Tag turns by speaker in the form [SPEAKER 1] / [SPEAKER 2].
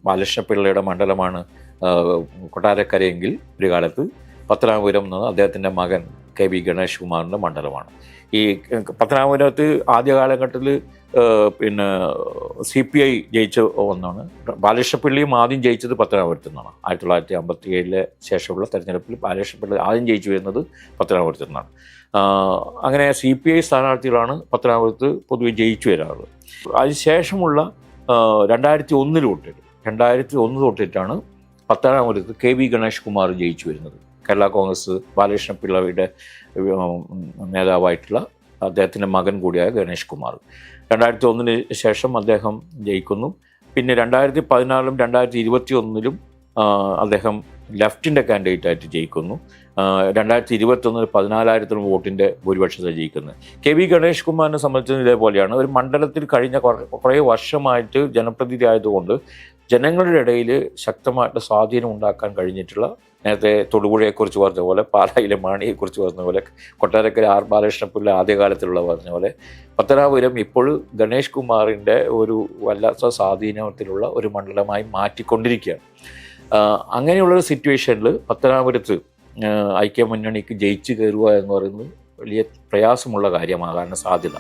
[SPEAKER 1] ബാലകൃഷ്ണപിള്ളയുടെ മണ്ഡലമാണ് കൊട്ടാരക്കരയെങ്കിൽ ഒരു കാലത്ത് പത്തനാപുരം എന്നത് അദ്ദേഹത്തിൻ്റെ മകൻ കെ വി ഗണേഷ് കുമാറിൻ്റെ മണ്ഡലമാണ്. ഈ പത്തനാപുരത്ത് ആദ്യ കാലഘട്ടത്തിൽ പിന്നെ CPI ജയിച്ച ഒന്നാണ്. ബാലകൃഷ്ണപിള്ളിയും ആദ്യം ജയിച്ചത് പത്തനാപുരത്തു നിന്നാണ്. 1957 ശേഷമുള്ള തെരഞ്ഞെടുപ്പിൽ ബാലകൃഷ്ണപിള്ളി ആദ്യം ജയിച്ചു വരുന്നത് പത്തനാപുരത്തു നിന്നാണ്. അങ്ങനെ CPI സ്ഥാനാർത്ഥികളാണ് പത്തനാപുരത്ത് പൊതുവെ ജയിച്ചു വരാറുള്ളത്. അതിനുശേഷമുള്ള 2001 തൊട്ടിട്ടാണ് പത്തനാപുരത്ത് കെ വി ഗണേഷ് കുമാർ ജയിച്ചു വരുന്നത്. കേരള കോൺഗ്രസ് ബാലകൃഷ്ണപിള്ളയുടെ നേതാവായിട്ടുള്ള അദ്ദേഹത്തിൻ്റെ മകൻ കൂടിയായ ഗണേഷ് കുമാർ 2001 ശേഷം അദ്ദേഹം ജയിക്കുന്നു. പിന്നെ 2014 2021 അദ്ദേഹം ലെഫ്റ്റിൻ്റെ കാൻഡിഡേറ്റായിട്ട് ജയിക്കുന്നു. 2021 14,000 വോട്ടിൻ്റെ ഭൂരിപക്ഷത്തെ ജയിക്കുന്നത്. കെ വി ഗണേഷ് കുമാറിനെ സംബന്ധിച്ചത് ഇതേപോലെയാണ്. ഒരു മണ്ഡലത്തിൽ കഴിഞ്ഞ കുറേ വർഷമായിട്ട് ജനപ്രതിനിധി ആയതുകൊണ്ട് ജനങ്ങളുടെ ഇടയിൽ ശക്തമായിട്ട് സ്വാധീനം ഉണ്ടാക്കാൻ കഴിഞ്ഞിട്ടുള്ള, നേരത്തെ തൊടുപുഴയെക്കുറിച്ച് പറഞ്ഞ പോലെ, പാലായിലെ മാണിയെക്കുറിച്ച് പറഞ്ഞ പോലെ, കൊട്ടാരക്കര ആർ ബാലകൃഷ്ണപിള്ള ആദ്യകാലത്തിലുള്ള പറഞ്ഞ പോലെ, പത്തനാപുരം ഇപ്പോഴും ഗണേഷ് കുമാറിൻ്റെ ഒരു വല്ലാത്ത സ്വാധീനത്തിലുള്ള ഒരു മണ്ഡലമായി മാറ്റിക്കൊണ്ടിരിക്കുകയാണ്. അങ്ങനെയുള്ളൊരു സിറ്റുവേഷനിൽ പത്തനാപുരത്ത് ഐക്യമുന്നണിക്ക് ജയിച്ചു കയറുക എന്ന് പറയുന്നത് വലിയ പ്രയാസമുള്ള കാര്യമാകാൻ സാധ്യത.